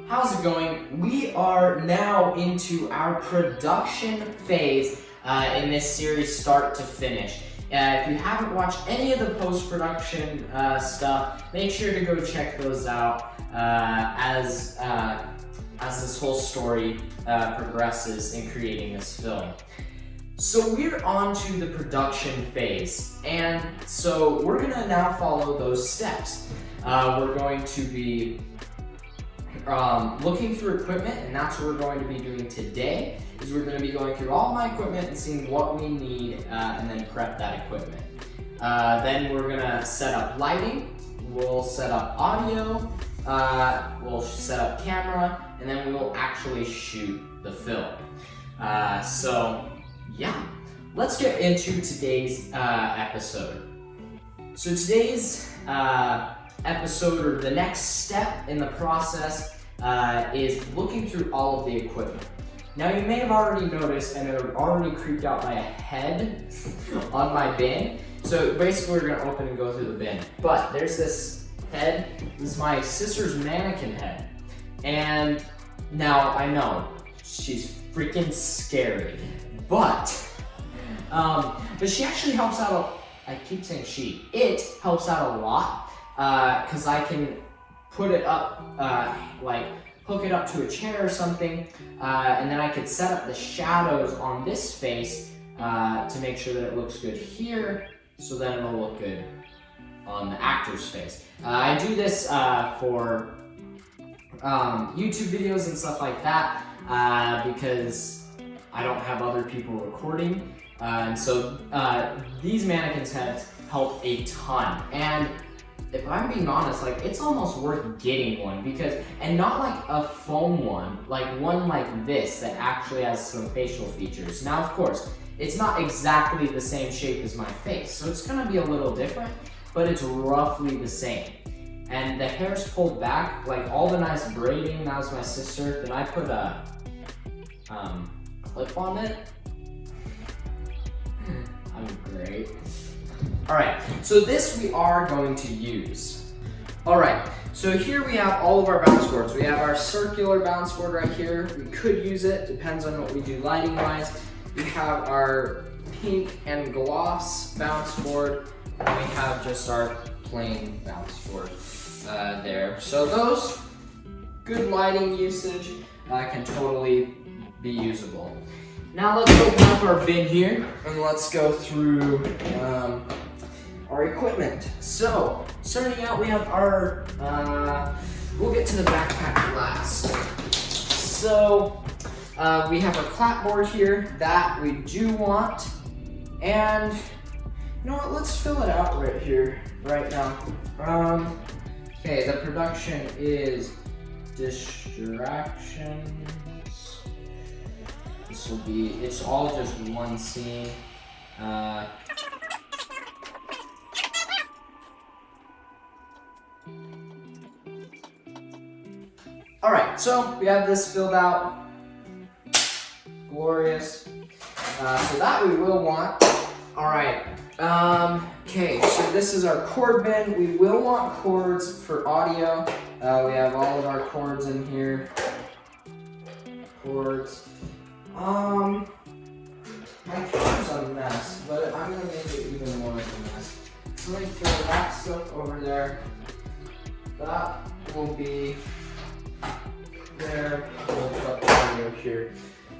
how's it going? We are now into our production phase in this series, start to finish. If you haven't watched any of the post-production stuff, make sure to go check those out as this whole story progresses in creating this film. So we're on to the production phase, and so we're gonna now follow those steps. We're going to be looking through equipment, and that's what we're going to be doing today. Is we're going to be going through all my equipment and seeing what we need, and then prep that equipment. Then we're gonna set up lighting. We'll set up audio. We'll set up camera, and then we will actually shoot the film. So yeah, let's get into today's episode. So today's episode, or the next step in the process, is looking through all of the equipment. Now you may have already noticed, and it already creeped out my head on my bin. So basically we're gonna open and go through the bin. But there's this head. This is my sister's mannequin head. And now I know she's freaking scary, but she actually helps out. I keep saying she. It helps out a lot because I can put it up, like hook it up to a chair or something, and then I could set up the shadows on this face to make sure that it looks good here, so then it'll look good on the actor's face. I do this for YouTube videos and stuff like that because I don't have other people recording, and so these mannequins' heads help a ton. And if I'm being honest, like, it's almost worth getting one because, and not like a foam one, like one like this that actually has some facial features. Now, of course, it's not exactly the same shape as my face, so it's gonna be a little different, but it's roughly the same. And the hair's pulled back, like all the nice braiding. That was my sister. Then I put a clip on it. I'm great. All right, so this we are going to use. All right, so here we have all of our bounce boards. We have our circular bounce board right here. We could use it, depends on what we do lighting wise. We have our pink and gloss bounce board, and we have just our plain bounce board there. So those, good lighting usage, can totally be usable. Now let's open up our bin here and let's go through our equipment. So, starting out, we have our, we'll get to the backpack last. So, we have our clapboard here that we do want. And, you know what, let's fill it out right here, right now. Okay, the production is distractions. This will be, it's all just one scene. All right, so we have this filled out. Glorious. So that we will want. All right. Okay, so this is our cord bin. We will want cords for audio. We have all of our cords in here. Cords. My camera's a mess, but I'm gonna make it even more of a mess. So let me throw that stuff over there. That will be there. We'll put the audio here.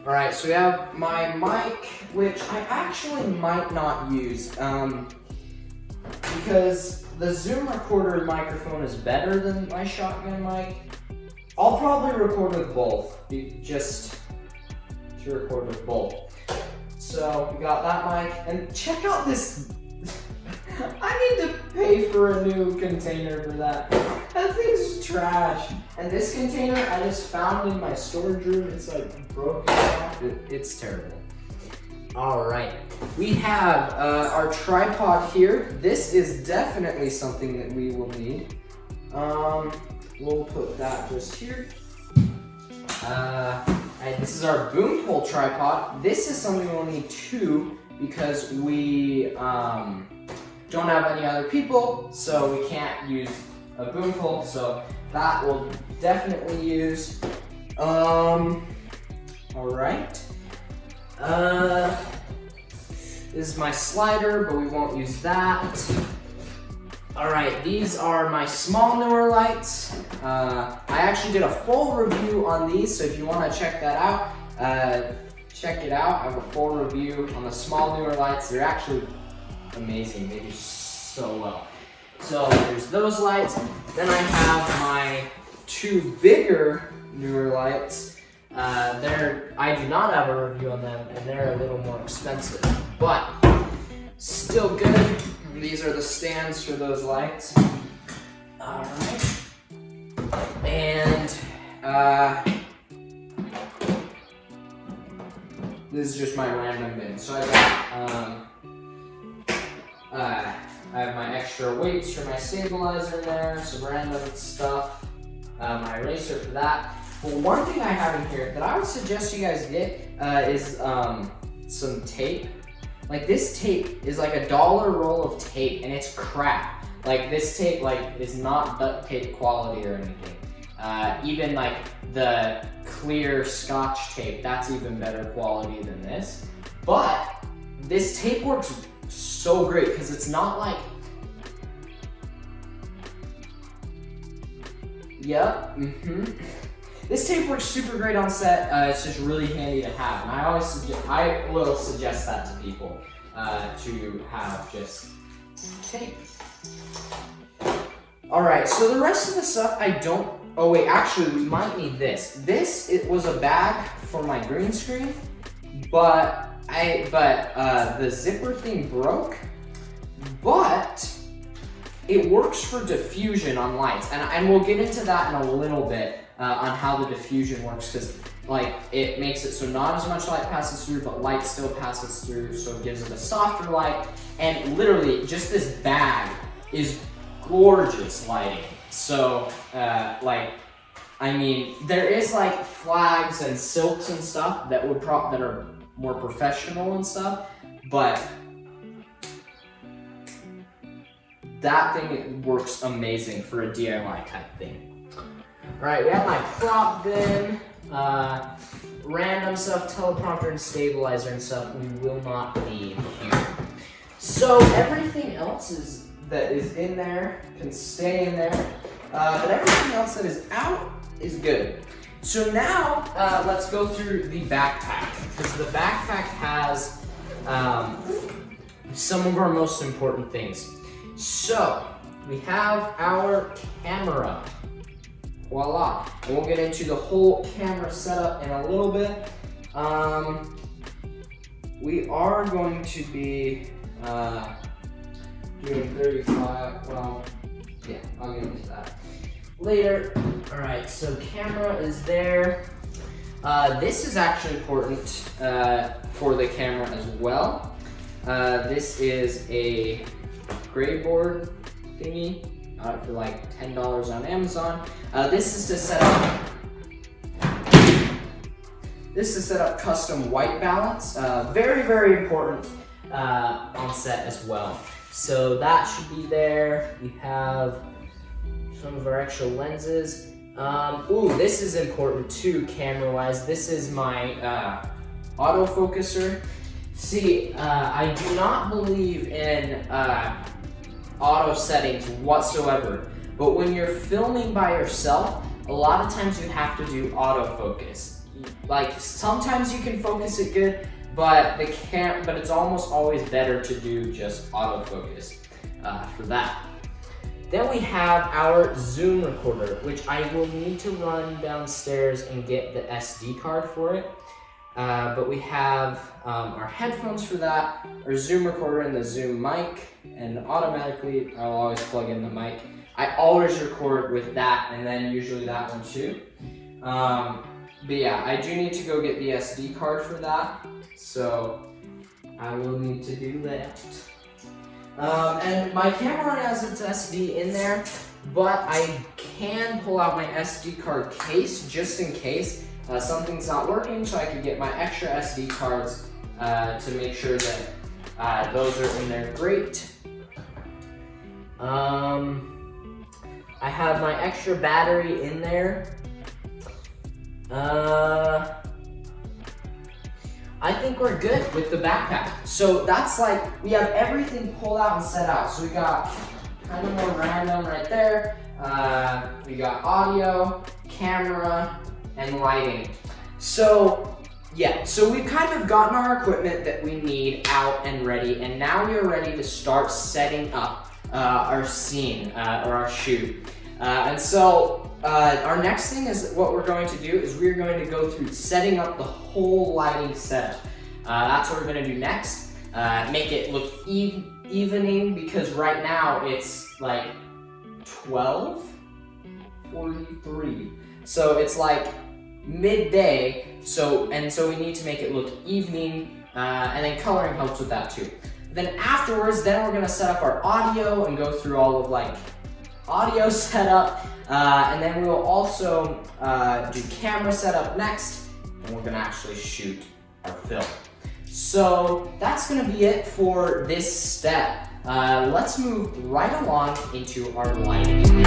All right, so we have my mic, which I actually might not use because the Zoom recorder microphone is better than my shotgun mic. I'll probably record with both, just to record with both. So we got that mic, and check out this. I need to pay for a new container for that. That thing's trash. And this container I just found in my storage room. It's like broken off. It's terrible. All right, we have our tripod here. This is definitely something that we will need. We'll put that just here. This is our boom pole tripod. This is something we'll need too because we don't have any other people, so we can't use a boom pole. So that we'll definitely use. All right. This is my slider, but we won't use that. All right, these are my small newer lights. I actually did a full review on these, so if you want to check that out, check it out. I have a full review on the small newer lights. They're actually amazing. They do so well. So there's those lights. Then I have my two bigger newer lights. I do not have a review on them, and they're a little more expensive, but still good. These are the stands for those lights. All right, and this is just my random bin. So I have my extra weights for my stabilizer in there, some random stuff, my eraser for that. But one thing I have in here that I would suggest you guys get is some tape. Like this tape is like $1 roll of tape, and it's crap. Like this tape is not duct tape quality or anything. Even like the clear Scotch tape, that's even better quality than this. But this tape works so great because it's not like, yep, This tape works super great on set. It's just really handy to have, and I will suggest that to people to have just tape. All right, so the rest of the stuff I don't. Oh wait, actually we might need this. It was a bag for my green screen, but the zipper thing broke. But it works for diffusion on lights, and we'll get into that in a little bit. On how the diffusion works, because like it makes it so not as much light passes through, but light still passes through, so it gives it a softer light. And literally, just this bag is gorgeous lighting. So, I mean, there is like flags and silks and stuff that that are more professional and stuff, but that thing works amazing for a DIY type thing. All right, we have my prop bin, random stuff, teleprompter and stabilizer and stuff we will not need here. So everything else that is in there can stay in there, but everything else that is out is good. So now let's go through the backpack, because the backpack has some of our most important things. So we have our camera. Voila, and we'll get into the whole camera setup in a little bit. We are going to be doing 35, well, yeah, I'll get into that later. All right, so camera is there. This is actually important for the camera as well. This is a gray board thingy. Got it for like $10 on Amazon. This is to set up custom white balance. Very, very important on set as well. So that should be there. We have some of our extra lenses. Ooh, this is important too, camera-wise. This is my autofocuser. See, I do not believe in auto settings whatsoever, but when you're filming by yourself, a lot of times you have to do autofocus. Like sometimes you can focus it good, but it's almost always better to do just autofocus for that. Then we have our zoom recorder, which I will need to run downstairs and get the SD card for it. But we have our headphones for that, our zoom recorder and the zoom mic, and automatically I'll always plug in the mic. I always record with that, and then usually that one too. But yeah, I do need to go get the SD card for that, so I will need to do that. And my camera has its SD in there, but I can pull out my SD card case just in case something's not working, so I can get my extra SD cards to make sure that those are in there great. I have my extra battery in there. I think we're good with the backpack. So that's like, we have everything pulled out and set out. So we got kind of more random right there. We got audio, camera, and lighting. So yeah, so we've kind of gotten our equipment that we need out and ready, and now we are ready to start setting up our scene or our shoot. And so our next thing is what we're going to do is we're going to go through setting up the whole lighting setup. That's what we're going to do next. Make it look evening, because right now it's like 12:43. So it's like midday, so we need to make it look evening, and then coloring helps with that too. Then afterwards, we're gonna set up our audio and go through all of like audio setup, and then we'll also do camera setup next, and we're gonna actually shoot our film. So that's gonna be it for this step. Let's move right along into our lighting.